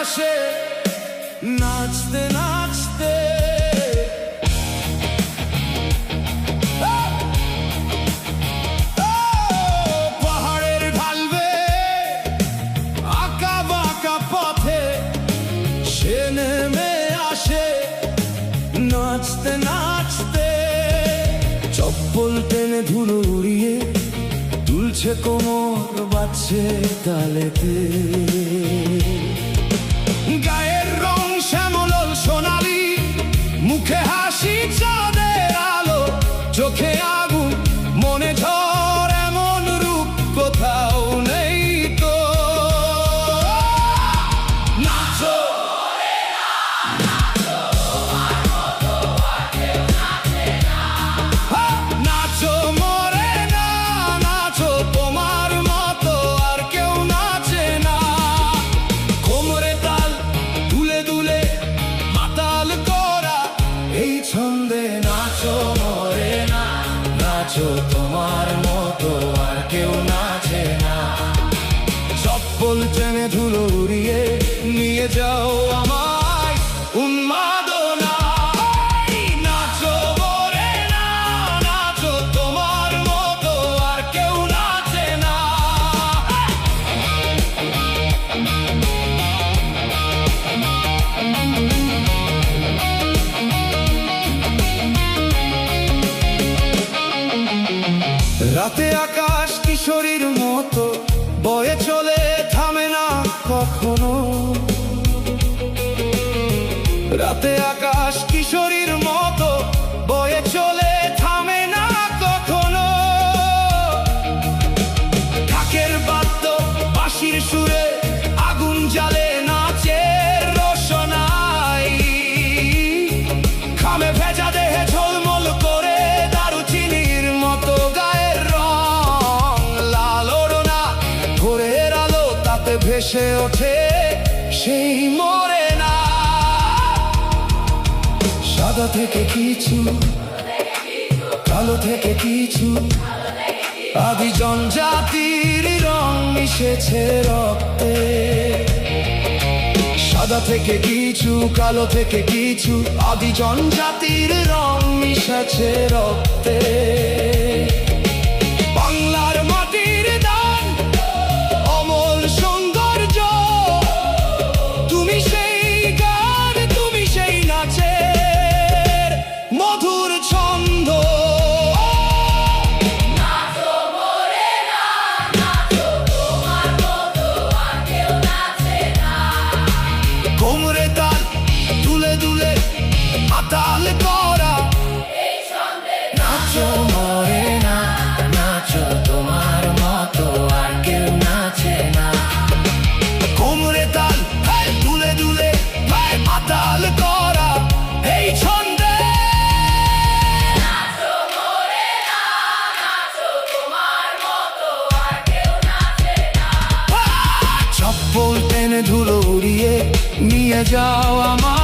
আসে নাচতে নাচতে। পাহাড়ের ঢাল বেয়ে আঁকা বাঁকা পথে সে নেমে আসে নাচতে নাচতে। চপ্পল টেনে ধুলো উড়িয়ে তুলছে কোমর বাজছে তালেতে। গায়ের রং শ্যামল সোনালি, মুখে হাসি চাঁদের আলো, চোখে আগুন মনে ঝড়, এমন রূপ কোথাও নেই তো। নাচো নাচো মরে না, নাচো তোমার মতো আর কেউ নাচে না। কোমরে তাল দুলে দুলে মাতাল করা এই ছন্দে নাচো মরে না, নাচো তোমার মতো আর কেউ নাচে না। চপ্পল টেনে ধুলো উড়িয়ে নিয়ে যাও আমায় উন্মাদনা। নাচো মরে না, নাচো তোমার মতো আর কেউ নাচে না। রাতে আকাশ কিশোরীর মতো বয়ে চলে, থামে না কখনো। রাতে আকাশ কিশোরীর মতো বয়ে চলে, থামে না কখনো। ঢাকের বাদ্য বাঁশির সুরে আগুন জ্বালে নাচের রোশনাই। খামে ভেজা দেহে ঝলমল করে দারুচিনির মতো গায়ের রং। লাল ওড়না ভোরের আলো তাতে ভেসে ওঠে সেই মরে না। সাদা থেকে কিছু, কালো থেকে কিছু, আদি জনজাতির রং মিশেছে রক্তে। সাদা থেকে কিছু, কালো থেকে কিছু, আদি জনজাতির রং মিশেছে রক্তে। বাংলার মাটির দান অমল সৌন্দর্য, তুমি সেই গান, তুমি সেই নাচের মধুর ছন্দ। কোমরে তাল দুলে দুলে মাতাল করা নাচো মরে না, নাচো তোমার মতো আর কেউ নাচে না। কোমরে তাল দুলে দুলে মাতাল করা এই ছন্দে। চপ্পল টেনে ধুলো উড়িয়ে নিয়ে যাও আমার